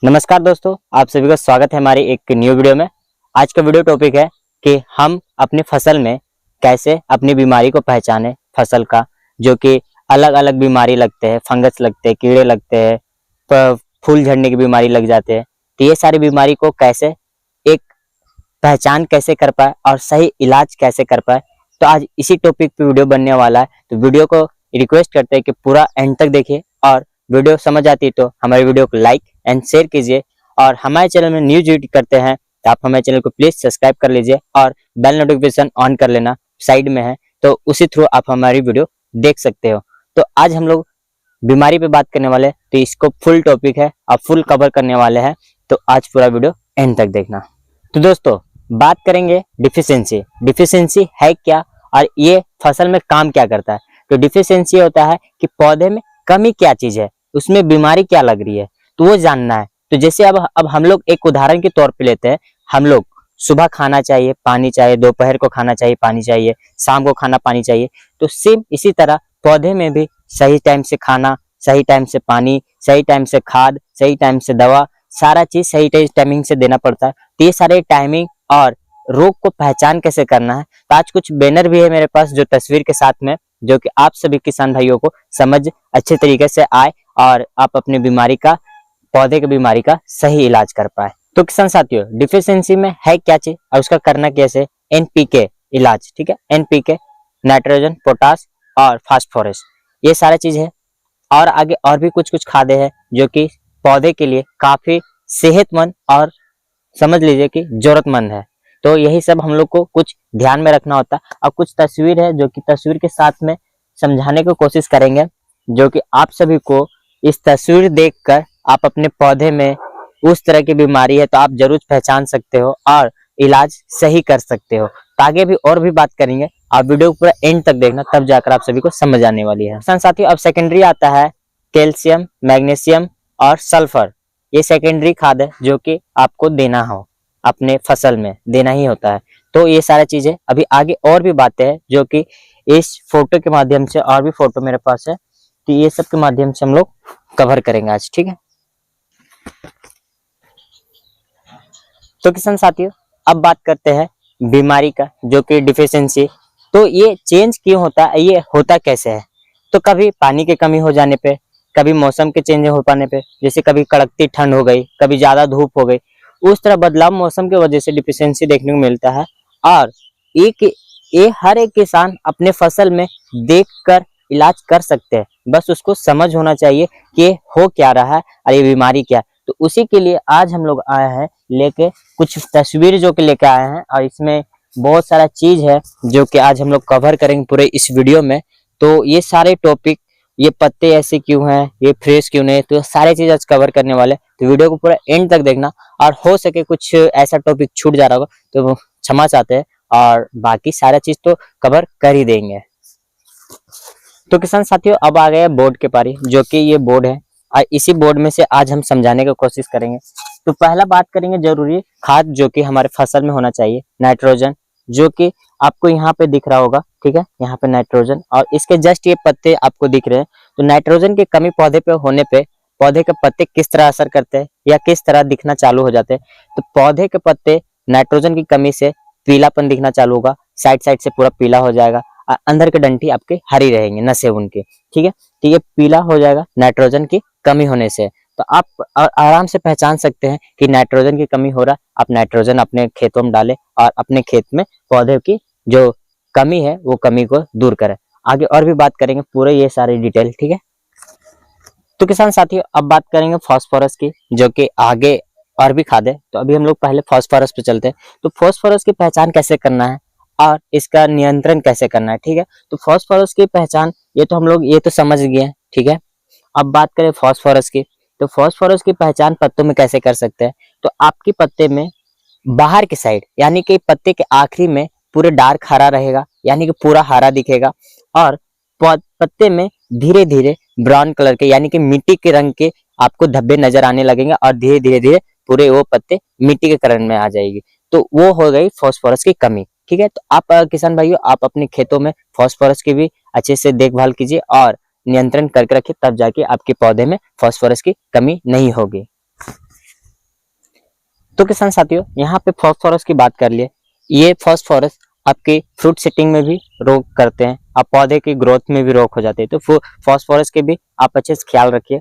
नमस्कार दोस्तों, आप सभी का स्वागत है हमारी एक न्यू वीडियो में। आज का वीडियो टॉपिक है कि हम अपनी फसल में कैसे अपनी बीमारी को पहचाने फसल का, जो कि अलग अलग बीमारी लगते हैं, फंगस लगते हैं, कीड़े लगते हैं, फूल झड़ने की बीमारी लग जाते हैं। तो ये सारी बीमारी को कैसे एक पहचान कैसे कर पाए और सही इलाज कैसे कर पाए, तो आज इसी टॉपिक पे वीडियो बनने वाला है। तो वीडियो को रिक्वेस्ट करते हैं कि पूरा एंड तक देखिए और वीडियो समझ आती है तो हमारे वीडियो को लाइक एंड शेयर कीजिए। और हमारे चैनल में न्यूज करते हैं तो आप हमारे चैनल को प्लीज सब्सक्राइब कर लीजिए और बेल नोटिफिकेशन ऑन कर लेना, साइड में है, तो उसी थ्रू आप हमारी वीडियो देख सकते हो। तो आज हम लोग बीमारी पे बात करने वाले हैं, तो इसको फुल टॉपिक है, आप फुल कवर करने वाले हैं, तो आज पूरा वीडियो एंड तक देखना। तो दोस्तों बात करेंगे डिफिशियंसी। डिफिशियंसी है क्या और ये फसल में काम क्या करता है। तो डिफिशियंसी होता है कि पौधे में कमी क्या चीज है, उसमें बीमारी क्या लग रही है, तो वो जानना है। तो जैसे अब हम लोग एक उदाहरण के तौर पे लेते हैं। हम लोग सुबह खाना चाहिए, पानी चाहिए, दोपहर को खाना चाहिए, पानी चाहिए, शाम को खाना, पानी चाहिए। तो सेम इसी तरह पौधे में भी सही टाइम से खाना, सही टाइम से पानी, सही टाइम से खाद, सही टाइम से दवा, सारा चीज सही टाइमिंग से देना पड़ता है। तो ये सारे टाइमिंग और रोग को पहचान कैसे करना है, तो आज कुछ बैनर भी है मेरे पास जो तस्वीर के साथ में, जो कि आप सभी किसान भाइयों को समझ अच्छे तरीके से आए और आप अपनी बीमारी का, पौधे की बीमारी का सही इलाज कर पाए। तो किसान साथियों, डिफिशियंसी में है क्या चीज और उसका करना कैसे। एनपीके इलाज, ठीक है, एनपीके नाइट्रोजन, पोटास और फास्फोरस, ये सारा चीज है। और आगे और भी कुछ कुछ खादे हैं जो कि पौधे के लिए काफी सेहतमंद और समझ लीजिए कि जरूरतमंद है। तो यही सब हम लोग को कुछ ध्यान में रखना होता है। और कुछ तस्वीर है जो कि तस्वीर के साथ में समझाने की कोशिश करेंगे, जो कि आप सभी को इस तस्वीर देखकर आप अपने पौधे में उस तरह की बीमारी है तो आप जरूर पहचान सकते हो और इलाज सही कर सकते हो। तो आगे भी और भी बात करेंगे, आप वीडियो को पूरा एंड तक देखना, तब जाकर आप सभी को समझ आने वाली है। साथियों अब सेकेंडरी आता है कैल्शियम, मैग्नीशियम और सल्फर। ये सेकेंडरी खाद है जो कि आपको देना हो, अपने फसल में देना ही होता है। तो ये सारा चीजें अभी आगे और भी बातें हैं जो कि इस फोटो के माध्यम से, और भी फोटो मेरे पास है, तो ये सब के माध्यम से हम लोग कवर करेंगे आज, ठीक है। तो किसान साथियों अब बात करते हैं बीमारी का, जो कि डिफिशियंसी। तो ये चेंज क्यों होता है, ये होता कैसे है। तो कभी पानी की कमी हो जाने पे, कभी मौसम के चेंज हो पाने पे, जैसे कभी कड़कती ठंड हो गई, कभी ज्यादा धूप हो गई, उस तरह बदलाव मौसम की वजह से डिफिशियंसी देखने को मिलता है। और ये हर एक किसान अपने फसल में देखकर इलाज कर सकते हैं, बस उसको समझ होना चाहिए कि हो क्या रहा है और ये बीमारी क्या है। तो उसी के लिए आज हम लोग आए हैं लेके कुछ तस्वीर जो कि लेके आए हैं, और इसमें बहुत सारा चीज है जो कि आज हम लोग कवर करेंगे पूरे इस वीडियो में। तो ये सारे टॉपिक, ये पत्ते ऐसे क्यों हैं, ये फ्रेश क्यों नहीं, तो सारे चीज आज कवर करने वाले। तो वीडियो को पूरा एंड तक देखना, और हो सके कुछ ऐसा टॉपिक छूट जा रहा होगा तो क्षमा चाहते हैं, और बाकी सारा चीज तो कवर कर ही देंगे। तो किसान साथियों अब आ गया बोर्ड के पारी, जो कि ये बोर्ड है और इसी बोर्ड में से आज हम समझाने की कोशिश करेंगे। तो पहला बात करेंगे जरूरी खाद जो कि हमारे फसल में होना चाहिए, नाइट्रोजन, जो कि आपको यहाँ पे दिख रहा होगा, ठीक है, यहाँ पे नाइट्रोजन, और इसके जस्ट ये पत्ते आपको दिख रहे हैं। तो नाइट्रोजन की कमी पौधे पे होने पे पौधे के पत्ते किस तरह असर करते हैं या किस तरह दिखना चालू हो जाते हैं। तो पौधे के पत्ते नाइट्रोजन की कमी से पीलापन दिखना चालू होगा, साइड साइड से पूरा पीला हो जाएगा, अंदर के डंठी आपके हरी रहेंगे, नसें उनके, ठीक है। तो ये पीला हो जाएगा नाइट्रोजन की कमी होने से। तो आप आराम से पहचान सकते हैं कि नाइट्रोजन की कमी हो रहा है, आप नाइट्रोजन अपने खेतों में डालें और अपने खेत में पौधे की जो कमी है वो कमी को दूर करें। आगे और भी बात करेंगे पूरे ये सारी डिटेल, ठीक है। तो किसान साथियों अब बात करेंगे फास्फोरस की, जो कि आगे और भी खाद है। तो अभी हम लोग पहले फास्फोरस पे चलते हैं। तो फास्फोरस की पहचान कैसे करना है और इसका नियंत्रण कैसे करना है, ठीक है। तो फास्फोरस की पहचान ये तो हम लोग ये तो समझ गए हैं, ठीक है। अब बात करें फास्फोरस की, तो फास्फोरस की पहचान पत्तों में कैसे कर सकते हैं। तो आपके पत्ते में बाहर की साइड, यानी कि पत्ते के आखिरी में पूरे डार्क हरा रहेगा, यानी कि पूरा हरा दिखेगा, और पत्ते में धीरे धीरे ब्राउन कलर के, यानी कि मिट्टी के रंग के आपको धब्बे नजर आने लगेंगे, और धीरे धीरे धीरे पूरे वो पत्ते मिट्टी के कलर में आ जाएगी। तो वो हो गई फास्फोरस की कमी, ठीक है। तो आप किसान भाइयों आप अपने खेतों में फास्फोरस की भी अच्छे से देखभाल कीजिए और नियंत्रण करके रखिए, तब जाके आपके पौधे में फास्फोरस की कमी नहीं होगी। तो किसान साथियों यहाँ पे फास्फोरस की बात कर लिए, ये फास्फोरस आपके फ्रूट सेटिंग में भी रोक करते हैं, आप पौधे की ग्रोथ में भी रोक हो जाते हैं, तो फास्फोरस के भी आप अच्छे से ख्याल रखिए।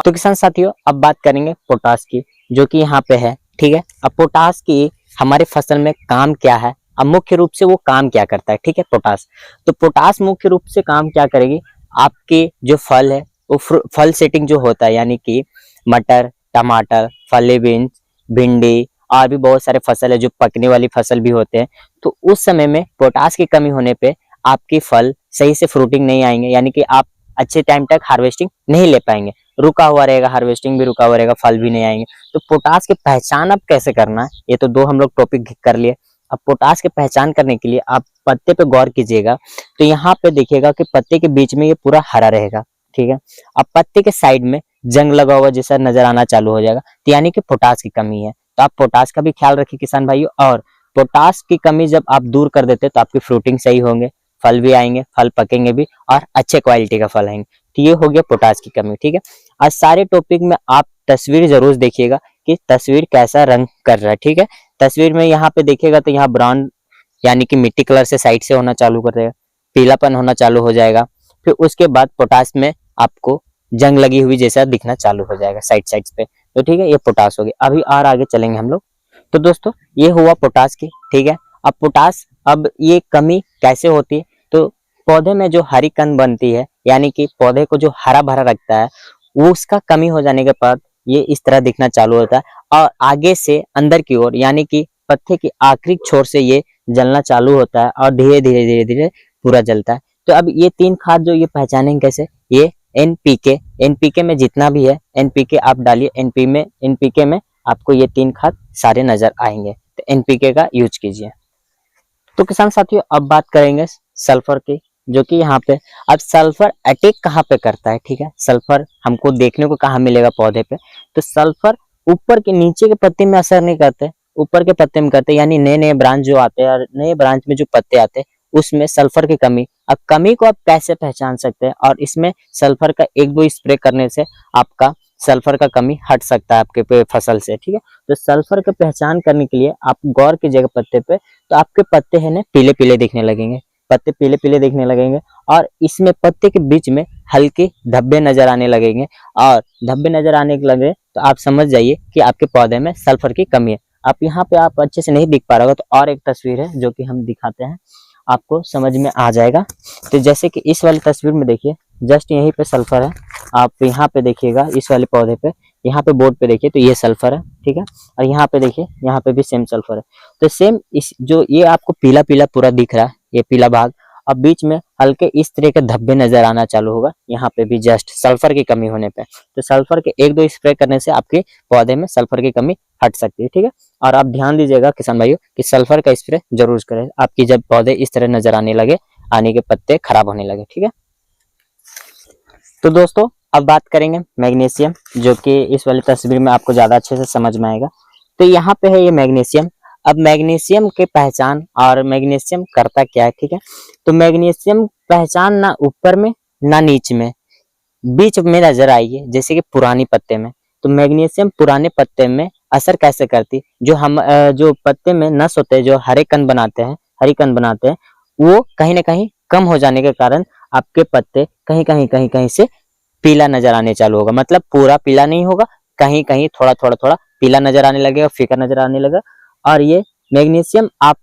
तो किसान साथियों अब बात करेंगे पोटास की, जो कि यहाँ पे है, ठीक है। अब पोटास की हमारे फसल में काम क्या है, अब मुख्य रूप से वो काम क्या करता है, ठीक है। पोटास, तो पोटास मुख्य रूप से काम क्या करेगी, आपके जो फल है वो फल सेटिंग जो होता है, यानी कि मटर, टमाटर, फली बीन्स, भिंडी और भी बहुत सारे फसल है जो पकने वाली फसल भी होते हैं, तो उस समय में पोटास की कमी होने पे आपके फल सही से फ्रूटिंग नहीं आएंगे, यानी कि आप अच्छे टाइम तक हार्वेस्टिंग नहीं ले पाएंगे, रुका हुआ रहेगा, हार्वेस्टिंग भी रुका हुआ रहेगा, फल भी नहीं आएंगे। तो पोटास की पहचान अब कैसे करना है, ये तो दो हम लोग टॉपिक कर लिए। अब पोटास की पहचान करने के लिए आप पत्ते पे गौर कीजिएगा, तो यहाँ पे देखिएगा कि पत्ते के बीच में ये पूरा हरा रहेगा, ठीक है। अब पत्ते के साइड में जंग लगा हुआ जैसा नजर आना चालू हो जाएगा, तो यानी कि पोटास की कमी है। तो आप पोटास का भी ख्याल रखिए किसान भाइयों, और पोटास की कमी जब आप दूर कर देते तो आपकी फ्रूटिंग सही होंगे, फल भी आएंगे, फल पकेंगे भी और अच्छे क्वालिटी का फल आएंगे। तो ये हो गया पोटास की कमी, ठीक है। आज सारे टॉपिक में आप तस्वीर जरूर देखिएगा कि तस्वीर कैसा रंग कर रहा है, ठीक है। तस्वीर में यहाँ पे देखिएगा तो यहाँ ब्राउन यानी कि मिट्टी कलर से साइड से होना चालू कर देगा, पीलापन होना चालू हो जाएगा, फिर उसके बाद पोटास में आपको जंग लगी हुई जैसा दिखना चालू हो जाएगा साइड पे, तो ठीक है, ये पोटास हो गया। अभी और आगे चलेंगे हम लोग। तो दोस्तों ये हुआ पोटास की, ठीक है। अब पोटास, अब ये कमी कैसे होती है, तो पौधे में जो हरी कंद बनती है, यानी कि पौधे को जो हरा भरा रखता है, वो उसका कमी हो जाने के बाद ये इस तरह दिखना चालू होता है, और आगे से अंदर की ओर यानी कि पत्ते की आखिरी छोर से ये जलना चालू होता है और धीरे धीरे धीरे धीरे पूरा जलता है। तो अब ये तीन खाद जो ये पहचानेंगे कैसे, ये एनपीके में जितना भी है एनपीके आप डालिए, एनपीके में आपको ये तीन खाद सारे नजर आएंगे, तो एनपीके का यूज कीजिए। तो किसान साथियों अब बात करेंगे सल्फर की, जो कि यहाँ पे, अब सल्फर अटैक कहाँ पे करता है, ठीक है। सल्फर हमको देखने को कहाँ मिलेगा, पौधे पे, तो सल्फर ऊपर के नीचे के पत्ते में असर नहीं करते, ऊपर के पत्ते में करते, यानी नए नए ब्रांच जो आते हैं और नए ब्रांच में जो पत्ते आते हैं उसमें सल्फर की कमी। अब कमी को आप कैसे पहचान सकते हैं, और इसमें सल्फर का एक दो स्प्रे करने से आपका सल्फर का कमी हट सकता है आपके फसल से, ठीक है। तो सल्फर की पहचान करने के लिए आप गौर कीजिएगा पत्ते पे, तो आपके पत्ते है ना पीले पीले दिखने लगेंगे, पत्ते पीले पीले दिखने लगेंगे, और इसमें पत्ते के बीच में हल्के धब्बे नजर आने लगेंगे, और धब्बे नजर आने लगे तो आप समझ जाइए कि आपके पौधे में सल्फर की कमी है। आप यहाँ पे आप अच्छे से नहीं दिख पा रहा होगा, तो और एक तस्वीर है जो कि हम दिखाते हैं, आपको समझ में आ जाएगा। तो जैसे कि इस वाली तस्वीर में देखिए, जस्ट यहीं पे सल्फर है, आप यहाँ पे देखिएगा इस वाले पौधे पे, यहाँ पे बोर्ड पे देखिए तो ये सल्फर है, ठीक है। और यहाँ पे देखिए, यहाँ पे भी सेम सल्फर है। तो सेम इस जो ये आपको पीला पीला पूरा दिख रहा है, ये पीला भाग, अब बीच में हल्के इस तरह के धब्बे नजर आना चालू होगा, यहाँ पे भी जस्ट सल्फर की कमी होने पे। तो सल्फर के एक दो स्प्रे करने से आपके पौधे में सल्फर की कमी हट सकती है, ठीक है। और आप ध्यान दीजिएगा किसान भाइयों कि सल्फर का स्प्रे जरूर करें आपकी जब पौधे इस तरह नजर आने लगे, आने के पत्ते खराब होने लगे, ठीक है। तो दोस्तों अब बात करेंगे मैग्नीशियम, जो कि इस वाली तस्वीर में आपको ज्यादा अच्छे से समझ में आएगा। तो यहाँ पे है ये मैग्नीशियम। अब मैग्नीशियम की पहचान और मैग्नीशियम करता क्या है, ठीक है। तो मैग्नीशियम पहचान ना ऊपर में ना नीचे में, बीच में नजर आएगी, जैसे कि पुरानी पत्ते में। तो मैग्नीशियम पुराने पत्ते में असर कैसे करती, जो पत्ते में नस होते हैं, जो हरे कंद बनाते हैं, हरी कंद बनाते हैं, वो कहीं ना कहीं कम हो जाने के कारण आपके पत्ते कहीं कहीं से पीला नजर आने चालू होगा, मतलब पूरा पीला नहीं होगा, कहीं कहीं थोड़ा थोड़ा थोड़ा पीला नजर आने लगेगा, फीका नजर आने लगेगा। और ये मैग्नीशियम आप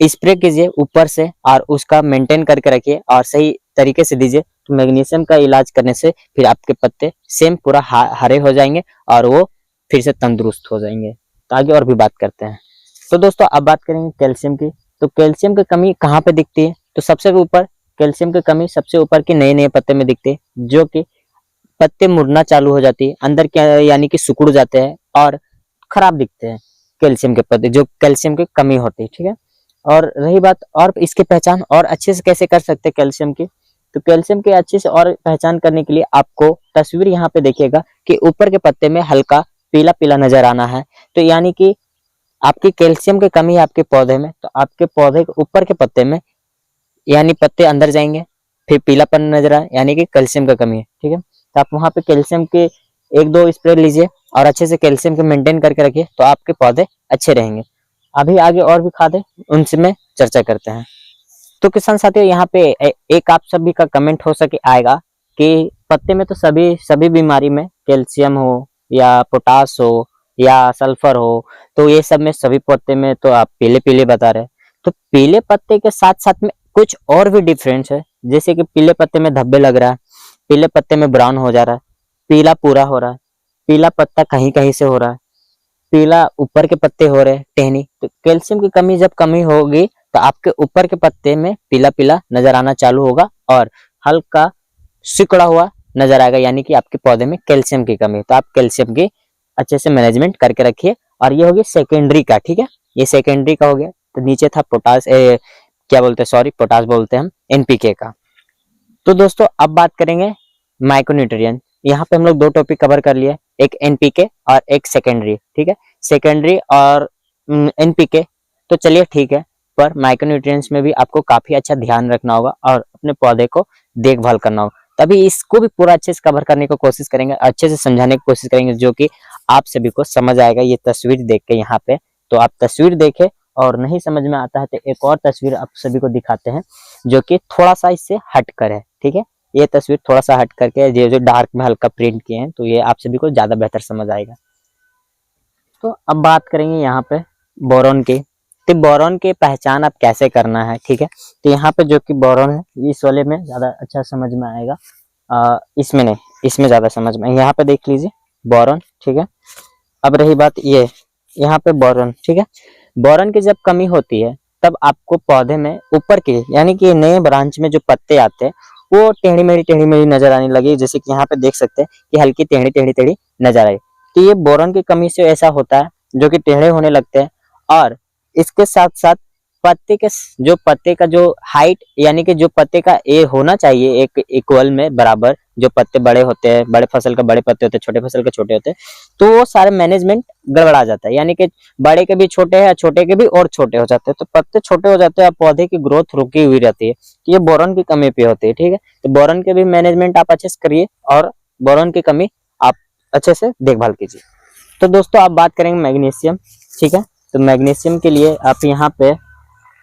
स्प्रे कीजिए ऊपर से और उसका मेंटेन करके रखिए और सही तरीके से दीजिए, तो मैग्नीशियम का इलाज करने से फिर आपके पत्ते सेम पूरा हरे हो जाएंगे और वो फिर से तंदुरुस्त हो जाएंगे। तो आगे और भी बात करते हैं। तो दोस्तों अब बात करेंगे कैल्शियम की। तो कैल्शियम की कमी कहाँ पे दिखती है, तो सबसे ऊपर कैल्शियम की कमी सबसे ऊपर के नए नए पत्ते में दिखती है, जो कि पत्ते मुड़ना चालू हो जाती है अंदर के, यानी कि सिकुड़ जाते हैं और खराब दिखते हैं कैल्शियम के पत्ते, जो कैल्शियम की कमी होती है, ठीक है। और रही बात और इसकी पहचान और अच्छे से कैसे कर सकते हैं कैल्शियम की, तो कैल्शियम की अच्छे से और पहचान करने के लिए आपको तस्वीर यहाँ पे देखिएगा कि ऊपर के पत्ते में हल्का पीला पीला नजर आना है, तो यानी कि आपकी कैल्शियम की कमी है आपके पौधे में। तो आपके पौधे के ऊपर के पत्ते में यानी पत्ते अंदर जाएंगे, फिर पीलापन नजर आए, यानी कि कैल्शियम का कमी है, ठीक है। तो आप वहां पे कैल्शियम के एक दो स्प्रे लीजिए और अच्छे से कैल्शियम को मेंटेन करके रखिए तो आपके पौधे अच्छे रहेंगे। अभी आगे और भी खाद है, उनसे में चर्चा करते हैं। तो किसान साथियों, यहाँ पे एक आप सभी का कमेंट हो सके आएगा कि पत्ते में तो सभी बीमारी में कैल्शियम हो या पोटास हो या सल्फर हो, तो ये सब में सभी पत्ते में तो आप पीले पीले बता रहे हैं। तो पीले पत्ते के साथ साथ में कुछ और भी डिफरेंस है, जैसे कि पीले पत्ते में धब्बे लग रहा है, पीले पत्ते में ब्राउन हो जा रहा है, पीला पूरा हो रहा है, पीला पत्ता कहीं कहीं से हो रहा है, पीला ऊपर के पत्ते हो रहे हैं टहनी। तो कैल्शियम की कमी जब कमी होगी तो आपके ऊपर के पत्ते में पीला पीला नजर आना चालू होगा और हल्का सिकुड़ा हुआ नजर आएगा, यानी कि आपके पौधे में कैल्शियम की कमी है। तो आप कैल्शियम की अच्छे से मैनेजमेंट करके रखिए। और ये हो गया सेकेंडरी का, ठीक है, ये सेकेंडरी का हो गया। तो नीचे था पोटास, क्या बोलते हैं, सॉरी पोटास बोलते हैं हम, एनपीके का। तो दोस्तों अब बात करेंगे माइक्रोन्यूट्रिएंट। यहाँ पे हम लोग दो टॉपिक कवर कर लिए, एक एनपीके और एक सेकेंडरी, ठीक है, सेकेंडरी और एनपीके। तो चलिए ठीक है, पर माइक्रोन्यूट्रिएंट्स में भी आपको काफी अच्छा ध्यान रखना होगा और अपने पौधे को देखभाल करना होगा। तभी इसको भी पूरा अच्छे से कवर करने की कोशिश करेंगे, अच्छे से समझाने की कोशिश करेंगे, जो कि आप सभी को समझ आएगा ये तस्वीर देख के। यहाँ पे तो आप तस्वीर देखें और नहीं समझ में आता है तो एक और तस्वीर आप सभी को दिखाते हैं जो कि थोड़ा सा इससे हट कर है, ठीक है। ये तस्वीर थोड़ा सा हट करके जो डार्क में हल्का प्रिंट किए हैं, तो ये आप सभी को ज्यादा बेहतर समझ आएगा। तो अब बात करेंगे यहाँ पे बोरॉन की। तो बोरॉन की पहचान आप कैसे करना है, ठीक है। तो यहाँ पे जो कि बोरॉन है इस वाले में ज्यादा अच्छा समझ में आएगा, इसमें नहीं, इसमें ज्यादा समझ में। यहाँ पे देख लीजिए बोरॉन, ठीक है। अब रही बात ये यहाँ पे बोरॉन, ठीक है, बोरॉन की जब कमी होती है तब आपको पौधे में ऊपर के यानी कि नए ब्रांच में जो पत्ते आते हैं वो टेढ़ी मेढ़ी नजर आने लगी, जैसे कि यहाँ पे देख सकते हैं कि हल्की टेढ़ी नजर आई। तो ये बोरॉन की कमी से ऐसा होता है जो कि टेढ़े होने लगते हैं। और इसके साथ साथ पत्ते का जो हाइट यानी कि जो पत्ते का ए होना चाहिए एक इक्वल में बराबर, जो पत्ते बड़े होते हैं, बड़े फसल का बड़े पत्ते होते हैं, छोटे फसल के छोटे होते हैं, तो वो सारे मैनेजमेंट गड़बड़ा जाता है, यानी कि बड़े के भी छोटे हैं, छोटे के भी और छोटे हो जाते हैं, तो पत्ते छोटे हो जाते हैं और पौधे की ग्रोथ रुकी हुई रहती है। तो ये बोरॉन की कमी पे होती है, ठीक है। तो बोरॉन के भी मैनेजमेंट आप अच्छे से करिए और बोरॉन की कमी आप अच्छे से देखभाल कीजिए। तो दोस्तों आप बात करेंगे मैग्नीशियम, ठीक है। तो मैग्नीशियम के लिए आप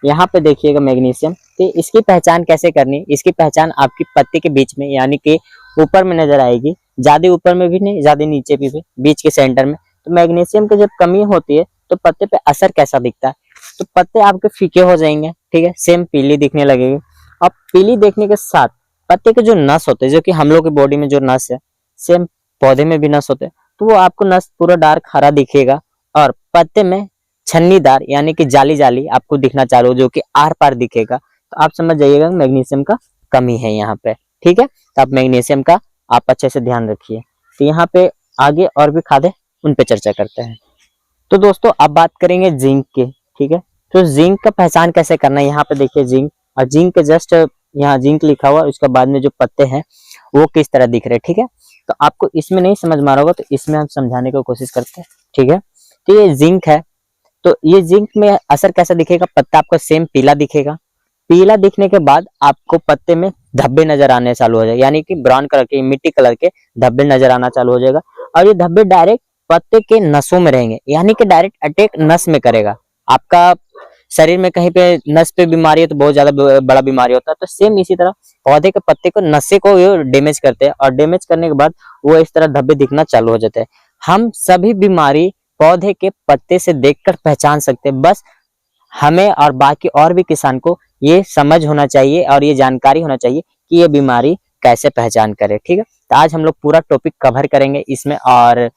यहाँ पे देखिएगा मैग्नीशियम। तो इसकी पहचान कैसे करनी, इसकी पहचान आपकी पत्ते के बीच में यानी कि ऊपर में नजर आएगी, ज्यादा ऊपर में भी नहीं, ज्यादा नीचे भी बीच के सेंटर में। तो मैग्नीशियम की जब कमी होती है तो पत्ते पे असर कैसा दिखता है, तो पत्ते आपके फीके हो जाएंगे, ठीक है, सेम पीली दिखने लगेगी। अब पीली देखने के साथ पत्ते के जो नस होते हैं, जो कि हम लोग की बॉडी में जो नस है, सेम पौधे में भी नस होते हैं, तो वो आपको नस पूरा डार्क हरा दिखेगा और पत्ते में छन्नीदार यानी कि जाली जाली आपको दिखना चालू, जो कि आर पार दिखेगा। तो आप समझ जाइएगा मैग्नीशियम का कमी है यहाँ पे, ठीक है। तो आप मैग्नीशियम का आप अच्छे से ध्यान रखिए। तो यहाँ पे आगे और भी खाद है, उन पे चर्चा करते हैं। तो दोस्तों अब बात करेंगे जिंक की, ठीक है। तो जिंक का पहचान कैसे करना है, यहाँ पे देखिए जिंक, और जिंक के जस्ट यहाँ जिंक लिखा हुआ, उसके बाद में जो पत्ते हैं वो किस तरह दिख रहे हैं, ठीक है। तो आपको इसमें नहीं समझ में आ रहा होगा तो इसमें हम समझाने की कोशिश करते हैं, ठीक है। तो ये जिंक है, तो ये जिंक में असर कैसा दिखेगा, पत्ता आपको सेम पीला दिखेगा। पीला दिखने के बाद आपको पत्ते में धब्बे नजर आने चालू हो जाएगा, यानी कि ब्राउन कलर के मिट्टी कलर के धब्बे नजर आना चालू हो जाएगा। और ये धब्बे डायरेक्ट पत्ते के नसों में रहेंगे, यानी कि डायरेक्ट अटैक नस में करेगा। आपका शरीर में कहीं पे नस पे बीमारी है तो बहुत ज्यादा बड़ा बीमारी होता है, तो सेम इसी तरह पौधे के पत्ते को नशे को डैमेज करते हैं और डैमेज करने के बाद वो इस तरह धब्बे दिखना चालू हो जाते हैं। हम सभी बीमारी पौधे के पत्ते से देखकर पहचान सकते हैं, बस हमें और बाकी और भी किसान को ये समझ होना चाहिए और ये जानकारी होना चाहिए कि ये बीमारी कैसे पहचान करे, ठीक है। तो आज हम लोग पूरा टॉपिक कवर करेंगे इसमें, और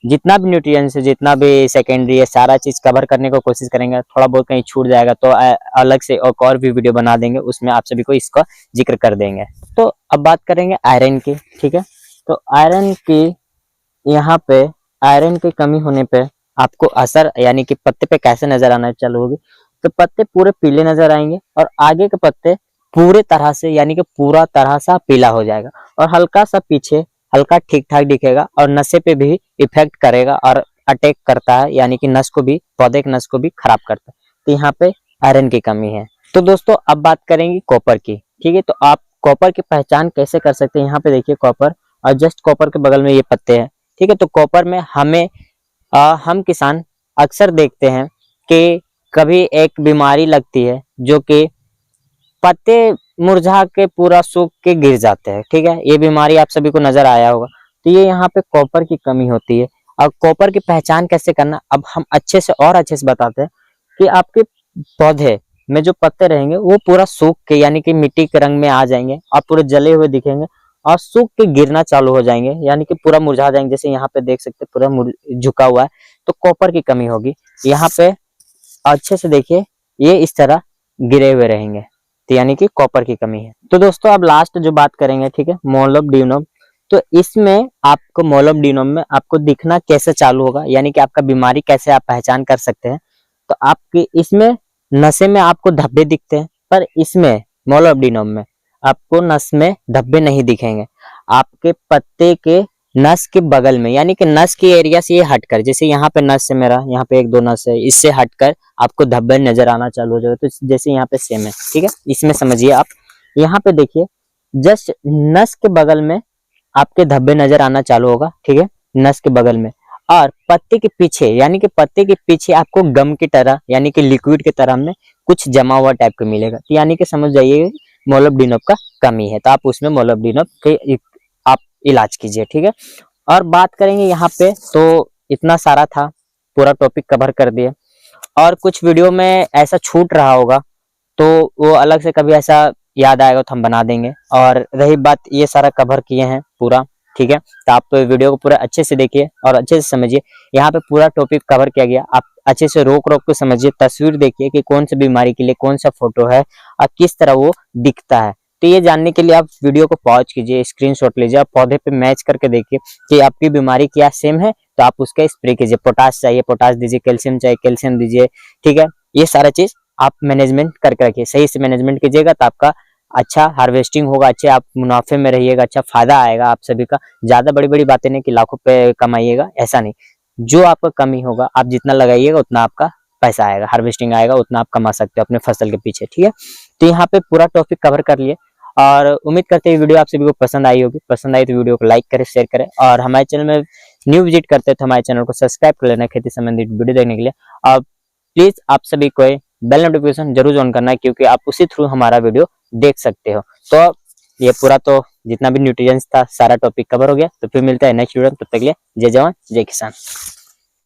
जितना भी न्यूट्रिएंट्स है, जितना भी सेकेंडरी है, सारा चीज कवर करने को कोशिश करेंगे। थोड़ा बहुत कहीं छूट जाएगा तो अलग से एक और भी वीडियो बना देंगे, उसमें आप सभी को इसका जिक्र कर देंगे। तो अब बात करेंगे आयरन की, ठीक है। तो आयरन की यहाँ पे आयरन की कमी होने पे आपको असर यानी कि पत्ते पे कैसे नजर आना चालू होगी, तो पत्ते पूरे पीले नजर आएंगे और आगे के पत्ते पूरे तरह से यानी कि पूरा तरह सा पीला हो जाएगा और हल्का सा पीछे हल्का ठीक ठाक दिखेगा और नशे पे भी इफेक्ट करेगा और अटैक करता है, यानी कि नस को भी, पौधे के नस को भी खराब करता है। तो यहाँ पे आयरन की कमी है। तो दोस्तों अब बात करेंगे कॉपर की, ठीक है। तो आप कॉपर की पहचान कैसे कर सकते हैं, यहाँ पे देखिए कॉपर, और जस्ट कॉपर के बगल में ये पत्ते हैं, ठीक है। तो कॉपर में हम किसान अक्सर देखते हैं कि कभी एक बीमारी लगती है जो कि पत्ते मुरझा के पूरा सूख के गिर जाते हैं, ठीक है। ये बीमारी आप सभी को नजर आया होगा। तो ये यहाँ पे कॉपर की कमी होती है। और कॉपर की पहचान कैसे करना, अब हम अच्छे से बताते हैं कि आपके पौधे में जो पत्ते रहेंगे वो पूरा सूख के यानी कि मिट्टी के रंग में आ जाएंगे और पूरे जले हुए दिखेंगे और सूख के गिरना चालू हो जाएंगे, यानी कि पूरा मुरझा जाएंगे। जैसे यहाँ पे देख सकते हैं पूरा झुका हुआ है, तो कॉपर की कमी होगी। यहाँ पे अच्छे से देखिए, ये इस तरह गिरे हुए रहेंगे, तो यानी कि कॉपर की कमी है। तो दोस्तों अब लास्ट जो बात करेंगे, ठीक है, मोलिब्डेनम। तो इसमें आपको मोलिब्डेनम में आपको दिखना कैसे चालू होगा, यानी कि आपका बीमारी कैसे आप पहचान कर सकते हैं। तो आपके इसमें नशे में आपको धब्बे दिखते हैं, पर इसमें मोलिब्डेनम में आपको नस में धब्बे नहीं दिखेंगे। आपके पत्ते के नस के बगल में, यानी कि नस के एरिया से ये हटकर, जैसे यहाँ पे नस है मेरा, यहाँ पे एक दो नस है, इससे हटकर आपको धब्बे नजर आना चालू हो जाएगा। तो जैसे यहाँ पे सेम है, ठीक है, इसमें समझिए आप। यहाँ पे देखिए जस्ट नस के बगल में आपके धब्बे नजर आना चालू होगा, ठीक है, नस के बगल में। और पत्ते के पीछे, यानी कि पत्ते के पीछे आपको गम की तरह, यानी कि लिक्विड की तरह में कुछ जमा हुआ टाइप का मिलेगा। तो यानी कि समझ जाइए मोलिब्डेनम का कमी है, तो आप उसमें मोलिब्डेनम के आप इलाज कीजिए, ठीक है। और बात करेंगे यहाँ पे, तो इतना सारा था, पूरा टॉपिक कवर कर दिया। और कुछ वीडियो में ऐसा छूट रहा होगा तो वो अलग से कभी ऐसा याद आएगा तो हम बना देंगे। और रही बात, ये सारा कवर किए हैं पूरा, ठीक है। तो आप वीडियो को पूरा अच्छे से देखिए और अच्छे से समझिए। यहाँ पे पूरा टॉपिक कवर किया गया, आप अच्छे से रोक रोक के समझिए, तस्वीर देखिए कि कौन सी बीमारी के लिए कौन सा फोटो है और किस तरह वो दिखता है। तो ये जानने के लिए आप वीडियो को पॉज कीजिए, स्क्रीनशॉट लीजिए, आप पौधे पे मैच करके देखिए कि आपकी बीमारी क्या सेम है, तो आप उसका स्प्रे कीजिए। पोटाश चाहिए पोटाश दीजिए, कैल्शियम चाहिए कैल्शियम दीजिए, ठीक है। ये सारा चीज आप मैनेजमेंट करके रखिए, सही से मैनेजमेंट कीजिएगा तो आपका अच्छा हार्वेस्टिंग होगा, अच्छे आप मुनाफे में रहिएगा, अच्छा फायदा आएगा आप सभी का। ज्यादा बड़ी बड़ी बातें नहीं कि लाखों पे कमाइएगा, ऐसा नहीं। जो आपका कमी होगा, आप जितना लगाइएगा उतना आपका पैसा आएगा, हार्वेस्टिंग आएगा, उतना आप कमा सकते हो अपने फसल के पीछे, ठीक है। तो यहाँ पे पूरा टॉपिक कवर कर लिए और उम्मीद करते हैं वीडियो आप सभी को पसंद आई होगी। पसंद आई तो वीडियो को लाइक करें, शेयर करें, और हमारे चैनल में न्यू विजिट करते हैं तो हमारे चैनल को सब्सक्राइब कर लेना खेती संबंधित वीडियो देखने के लिए। और प्लीज आप सभी को बेल नोटिफिकेशन जरूर ऑन करना है, क्योंकि आप उसी थ्रू हमारा वीडियो देख सकते हो। तो ये पूरा तो जितना भी न्यूट्रिएंट्स था सारा टॉपिक कवर हो गया। तो फिर मिलता है नेक्स्ट वीडियो, तब तक के लिए जय जवान जय किसान।